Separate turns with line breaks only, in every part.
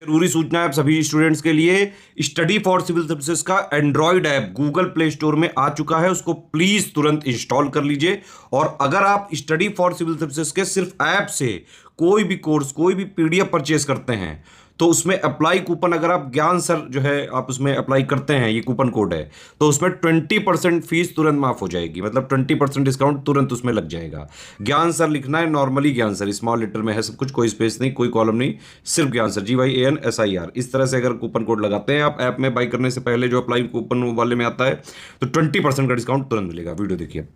जरूरी सूचना है आप सभी स्टूडेंट्स के लिए। स्टडी फॉर सिविल सर्विसेज का Android app Google play store में आ चुका है, उसको प्लीज तुरंत इंस्टॉल कर लीजिए। और अगर आप स्टडी फॉर सिविल सर्विसेज के सिर्फ ऐप से कोई भी कोर्स, कोई भी पीडीएफ परचेज करते हैं तो उसमें अप्लाई कूपन, अगर आप ज्ञान सर जो है आप उसमें अप्लाई करते हैं, ये कूपन कोड है, तो उसमें 20% फीस तुरंत माफ हो जाएगी। मतलब 20% डिस्काउंट तुरंत उसमें लग जाएगा। ज्ञान सर लिखना है, नॉर्मली ज्ञान सर स्मॉल लेटर में है सब कुछ, कोई स्पेस नहीं, कोई कॉलम नहीं, सिर्फ ज्ञान सर GYANSIR। इस तरह से अगर कूपन कोड लगाते हैं आप ऐप में बाई करने से पहले, जो अप्लाई कूपन वाले में आता है, तो 20% का डिस्काउंट तुरंत मिलेगा। वीडियो देखिए।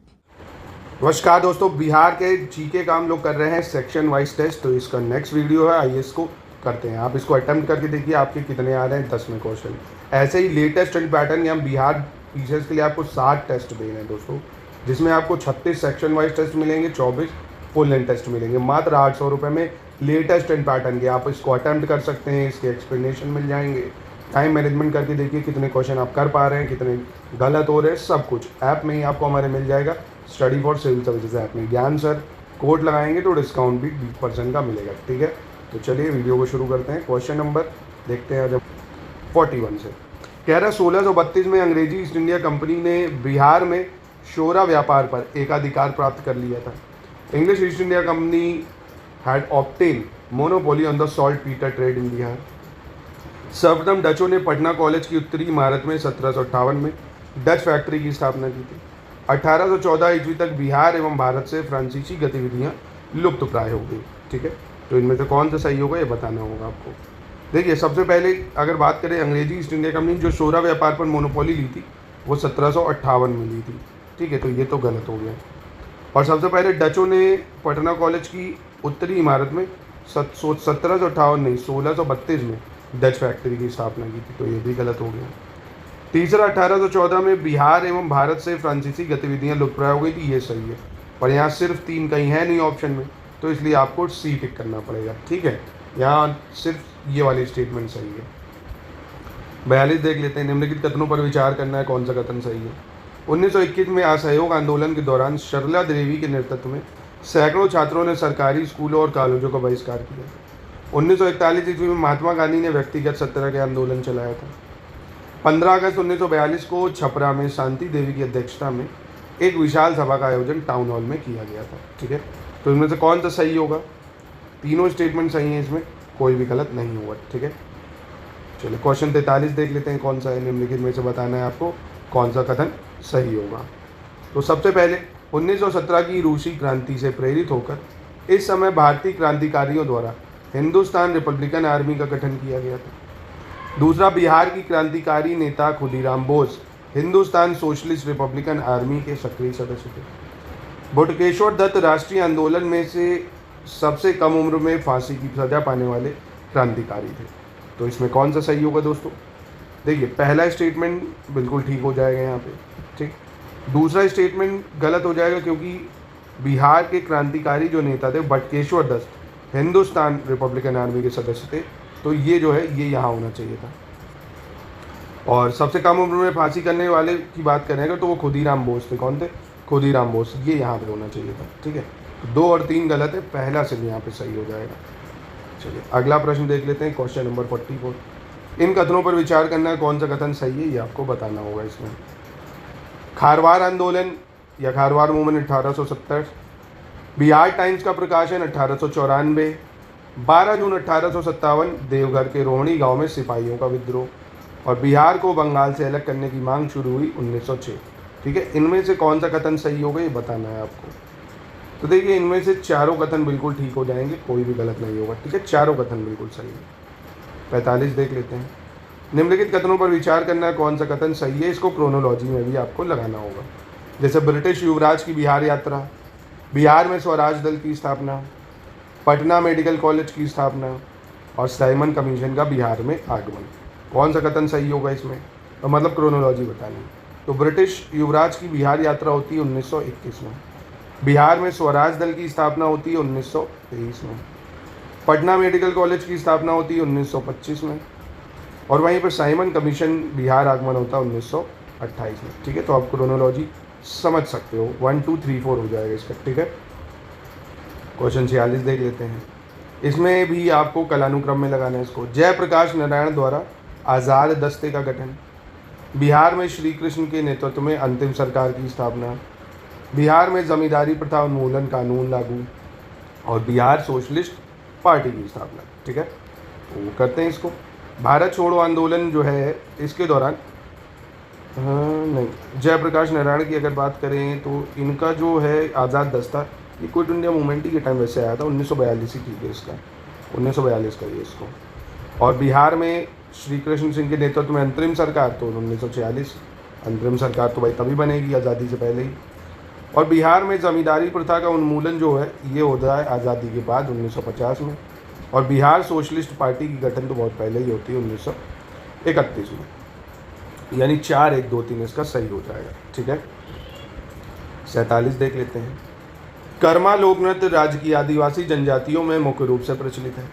नमस्कार दोस्तों, बिहार के जीके का हम लोग कर रहे हैं सेक्शन वाइज टेस्ट। तो इसका नेक्स्ट वीडियो है, आइए इसको करते हैं। आप इसको अटेम्प्ट करके देखिए आपके कितने आ रहे हैं 10 में क्वेश्चन। ऐसे ही लेटेस्ट एंड पैटर्न के हम बिहार टीचर्स के लिए आपको 60 टेस्ट दे रहे हैं दोस्तों, जिसमें आपको 36 सेक्शन वाइज टेस्ट मिलेंगे, 24 फुल लेंथ टेस्ट मिलेंगे, मात्र 800 रुपये में लेटेस्ट एंड पैटर्न के। आप इसको अटेम्प्ट कर सकते हैं, इसके एक्सप्लेनेशन मिल जाएंगे। टाइम मैनेजमेंट करके देखिए कितने क्वेश्चन आप कर पा रहे हैं, कितने गलत हो रहे हैं, सब कुछ ऐप में ही आपको हमारे मिल जाएगा। Study for civil services app में ज्ञान सर कोड लगाएंगे तो डिस्काउंट भी 20% का मिलेगा। ठीक है, तो चलिए वीडियो को शुरू करते हैं। क्वेश्चन नंबर देखते हैं जब 41 से कह रहा है 1632 में अंग्रेजी ईस्ट इंडिया कंपनी ने बिहार में शोरा व्यापार पर एकाधिकार प्राप्त कर लिया था। English east India company had obtain monopoly on the salt Peter trade in Bihar. सर्वप्रथम डचों ने पटना कॉलेज की उत्तरी इमारत में 1758 में डच फैक्ट्री की स्थापना की थी। 1814 ईस्वी तक बिहार एवं भारत से फ्रांसीसी गतिविधियां लुप्त प्राय हो गई। ठीक है, तो इनमें से कौन सा सही होगा ये बताना होगा आपको। देखिए, सबसे पहले अगर बात करें अंग्रेजी ईस्ट इंडिया कंपनी जो शोरा व्यापार पर मोनोपोली ली थी वो 1758 में ली थी। ठीक है, तो ये तो गलत हो गया। और सबसे पहले डचों ने पटना कॉलेज की उत्तरी इमारत में 1758 नहीं 1632 में डच फैक्ट्री की स्थापना की थी, तो ये भी गलत हो गया। तीसरा, 1814 में बिहार एवं भारत से फ्रांसीसी गतिविधियां लुप्तप्राय हो गई थी, ये सही है। पर यहाँ सिर्फ 3 कहीं है नहीं ऑप्शन में, तो इसलिए आपको सी टिक करना पड़ेगा। ठीक है, यहाँ सिर्फ ये वाली स्टेटमेंट सही है। 42 देख लेते हैं। निम्नलिखित कथनों पर विचार करना है, कौन सा कथन सही है। 1921 में असहयोग आंदोलन के दौरान सरला देवी के नेतृत्व में सैकड़ों छात्रों ने सरकारी स्कूलों और कॉलेजों का बहिष्कार किया। 1941 ईस्वी में महात्मा गांधी ने व्यक्तिगत सत्याग्रह के आंदोलन चलाया था। 15 अगस्त 1942 को छपरा में शांति देवी की अध्यक्षता में एक विशाल सभा का आयोजन टाउन हॉल में किया गया था। ठीक है, तो इनमें से कौन सा सही होगा। तीनों स्टेटमेंट सही हैं, इसमें कोई भी गलत नहीं होगा। ठीक है, चलिए क्वेश्चन 43 देख लेते हैं, कौन सा है। निम्नलिखित में से बताना है आपको कौन सा कथन सही होगा। तो सबसे पहले 1917 की रूसी क्रांति से प्रेरित होकर इस समय भारतीय क्रांतिकारियों द्वारा हिंदुस्तान रिपब्लिकन आर्मी का गठन किया गया था। दूसरा, बिहार की क्रांतिकारी नेता Khudiram Bose Hindustan socialist Republican army के सक्रिय सदस्य थे। बटुकेश्वर दत्त राष्ट्रीय आंदोलन में से सबसे कम उम्र में फांसी की सजा पाने वाले क्रांतिकारी थे। तो इसमें कौन सा सही होगा दोस्तों। देखिए, पहला स्टेटमेंट बिल्कुल ठीक हो जाएगा यहाँ पे। ठीक, दूसरा स्टेटमेंट गलत हो जाएगा क्योंकि बिहार के क्रांतिकारी जो नेता थे बटुकेश्वर दत्त हिंदुस्तान रिपब्लिकन आर्मी के सदस्य थे, तो ये जो है ये यहाँ होना चाहिए था। और सबसे कम उम्र में फांसी करने वाले की बात करेंगे तो वो खुदीराम बोस थे। कौन थे? खुदीराम बोस, ये यहाँ पे होना चाहिए था। ठीक है, 2 और 3 गलत है, पहला सिर्फ यहाँ पे सही हो जाएगा। चलिए अगला प्रश्न देख लेते हैं, क्वेश्चन नंबर 44। इन कथनों पर विचार करना है, कौन सा कथन सही है ये आपको बताना होगा। इसमें खारवार आंदोलन या खारवार मूवमेंट 1870, बिहार टाइम्स का प्रकाशन 1894, 12 जून 1857 देवघर के रोहिणी गांव में सिपाहियों का विद्रोह, और बिहार को बंगाल से अलग करने की मांग शुरू हुई 1906। ठीक है, इनमें से कौन सा कथन सही होगा ये बताना है आपको। तो देखिए, इनमें से चारों कथन बिल्कुल ठीक हो जाएंगे, कोई भी गलत नहीं होगा। ठीक है, चारों कथन बिल्कुल सही है। 45 देख लेते हैं। निम्नलिखित कथनों पर विचार करना है, कौन सा कथन सही है। इसको क्रोनोलॉजी में भी आपको लगाना होगा। जैसे ब्रिटिश युवराज की बिहार यात्रा, बिहार में स्वराज दल की स्थापना, पटना मेडिकल कॉलेज की स्थापना, और साइमन कमीशन का बिहार में आगमन। कौन सा कथन सही होगा इसमें, तो मतलब क्रोनोलॉजी बतानी। तो ब्रिटिश युवराज की बिहार यात्रा होती है 1921 में, बिहार में स्वराज दल की स्थापना होती है 1923 में, पटना मेडिकल कॉलेज की स्थापना होती है 1925 में, और वहीं पर साइमन कमीशन बिहार आगमन होता है 1928 में। ठीक है, तो आप क्रोनोलॉजी समझ सकते हो, 1 2 3 4 हो जाएगा इसका। ठीक है, क्वेश्चन 46 देख लेते हैं। इसमें भी आपको कलानुक्रम में लगाना है इसको। जयप्रकाश नारायण द्वारा आज़ाद दस्ते का गठन, बिहार में श्री कृष्ण के नेतृत्व में अंतिम सरकार की स्थापना, बिहार में जमींदारी प्रथा उन्मूलन कानून लागू, और बिहार सोशलिस्ट पार्टी की स्थापना। ठीक है, तो करते हैं इसको। भारत छोड़ो आंदोलन जो है इसके दौरान नहीं, जयप्रकाश नारायण की अगर बात करें तो इनका जो है आज़ाद दस्ता, ये क्विट इंडिया मूवमेंट ही के टाइम वैसे आया था, 1942 ही ठीक है इसका, 1942 का ये इसको। और बिहार में श्री कृष्ण सिंह के नेतृत्व में अंतरिम सरकार तो 1946, अंतरिम सरकार तो भाई तभी बनेगी आज़ादी से पहले ही। और बिहार में जमींदारी प्रथा का उन्मूलन जो है ये होता है आज़ादी के बाद 1950 में। और बिहार सोशलिस्ट पार्टी की गठन तो बहुत पहले ही होती है 1931 में, यानी 4, 1, 2, 3 इसका सही हो जाएगा। ठीक है, 47 देख लेते हैं। कर्मा लोक नृत्य राज्य की आदिवासी जनजातियों में मुख्य रूप से प्रचलित है।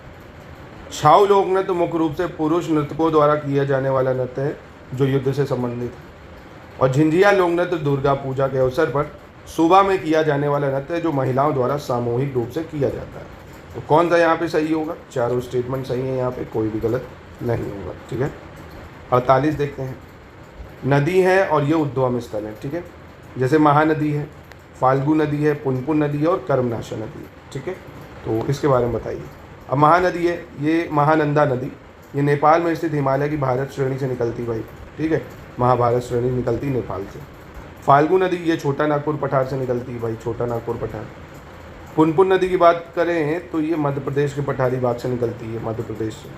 छाऊ लोक नृत्य मुख्य रूप से पुरुष नर्तकों द्वारा किया जाने वाला नृत्य है जो युद्ध से संबंधित है। और झिंझिया लोक नृत्य दुर्गा पूजा के अवसर पर सुबह में किया जाने वाला नृत्य है जो महिलाओं द्वारा सामूहिक रूप से किया जाता है। तो कौन सा यहाँ पे सही होगा? चारों स्टेटमेंट सही है, यहाँ पे कोई भी गलत नहीं होगा। ठीक है, 48 देखते हैं। नदी है और ये उद्गम स्थल है। ठीक है, जैसे महानदी है, फाल्गु नदी है, पुनपुन नदी है और कर्मनाशा नदी है। ठीक है, तो इसके बारे में बताइए। अब महानदी है, ये महानंदा नदी, ये नेपाल में स्थित हिमालय की भारत श्रेणी से निकलती भाई। ठीक है, महाभारत श्रेणी निकलती नेपाल से। फाल्गु नदी ये छोटा नागपुर पठार से निकलती है भाई, छोटा नागपुर पठार। पुनपुन नदी की बात करें तो ये मध्य प्रदेश के पठारी भाग से निकलती है, मध्य प्रदेश से।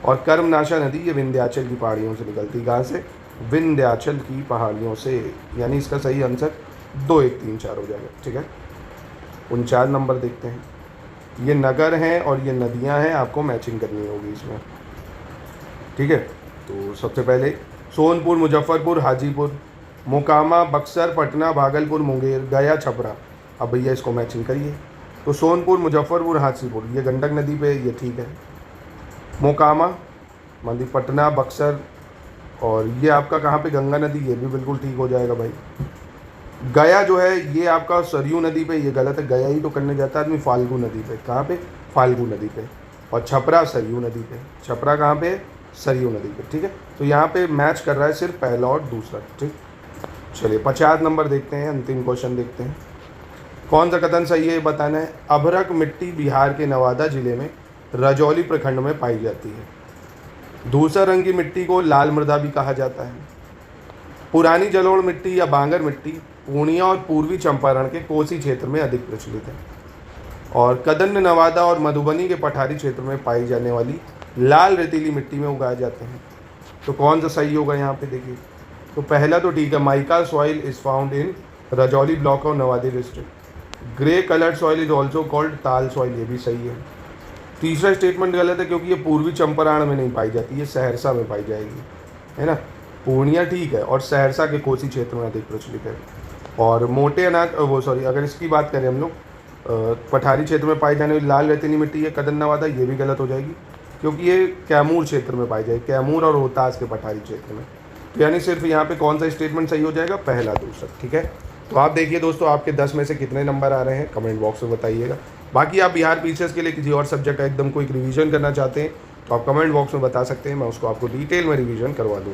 और कर्मनाशा नदी ये विंध्याचल की पहाड़ियों से निकलती है। कहाँ से? विंध्याचल की पहाड़ियों से, यानी इसका सही आंसर 2, 1, 3, 4 हो जाएगा। ठीक है, 49 नंबर देखते हैं। ये नगर हैं और ये नदियां हैं, आपको मैचिंग करनी होगी इसमें। ठीक है, तो सबसे पहले सोनपुर, मुजफ्फरपुर, हाजीपुर, मोकामा, बक्सर, पटना, भागलपुर, मुंगेर, गया, छपरा। अब भैया इसको मैचिंग करिए। तो सोनपुर, मुजफ्फरपुर, हाजीपुर ये गंडक नदी पे, ये ठीक है। मोकामा मतलब पटना, बक्सर, और ये आपका कहाँ पे? गंगा नदी, ये भी बिल्कुल ठीक हो जाएगा भाई। गया जो है ये आपका सरयू नदी पे, ये गलत है, गया ही तो करने जाता है आदमी फाल्गु नदी पे। कहाँ पे? फाल्गु नदी पे। और छपरा सरयू नदी पे। छपरा कहाँ पे? सरयू नदी पे। ठीक है, तो यहाँ पे मैच कर रहा है सिर्फ पहला और दूसरा। ठीक, चलिए 50 नंबर देखते हैं, अंतिम क्वेश्चन देखते हैं। कौन सा कथन सही है बताना है। अभ्रक मिट्टी बिहार के नवादा जिले में रजौली प्रखंड में पाई जाती है। धूसर रंग की मिट्टी को लाल मृदा भी कहा जाता है। पुरानी जलोढ़ मिट्टी या बांगर मिट्टी पूर्णिया और पूर्वी चंपारण के कोसी क्षेत्र में अधिक प्रचलित है। और कदन्न, नवादा और मधुबनी के पठारी क्षेत्र में पाई जाने वाली लाल रेतीली मिट्टी में उगाए जाते हैं। तो कौन सा सही होगा यहाँ पे? देखिए, तो पहला तो ठीक है, mica soil is found in Rajauli block of Nawada district. Grey coloured soil is also called ताल सॉइल, ये भी सही है। तीसरा स्टेटमेंट गलत है क्योंकि ये पूर्वी चंपारण में नहीं पाई जाती, ये सहरसा में पाई जाएगी, है ना। पूर्णिया ठीक है, और सहरसा के कोसी क्षेत्र में अधिक प्रचलित है। और मोटे अनाज अगर इसकी बात करें हम लोग, पठारी क्षेत्र में पाई जाने वाली लाल रेतीली मिट्टी है कदन नवादा, ये भी गलत हो जाएगी क्योंकि ये कैमूर क्षेत्र में पाई जाएगी, कैमूर और रोहतास के पठारी क्षेत्र में। तो यानी सिर्फ यहाँ पे कौन सा स्टेटमेंट सही हो जाएगा? पहला, दूसरा। ठीक है, तो आप देखिए दोस्तों, आपके 10 में से कितने नंबर आ रहे हैं कमेंट बॉक्स में बताइएगा। बाकी आप बिहार पीसीएस के लिए किसी और सब्जेक्ट का एकदम कोई रिवीजन करना चाहते हैं तो आप कमेंट बॉक्स में बता सकते हैं, मैं उसको आपको डिटेल में रिवीजन करवा दूंगा।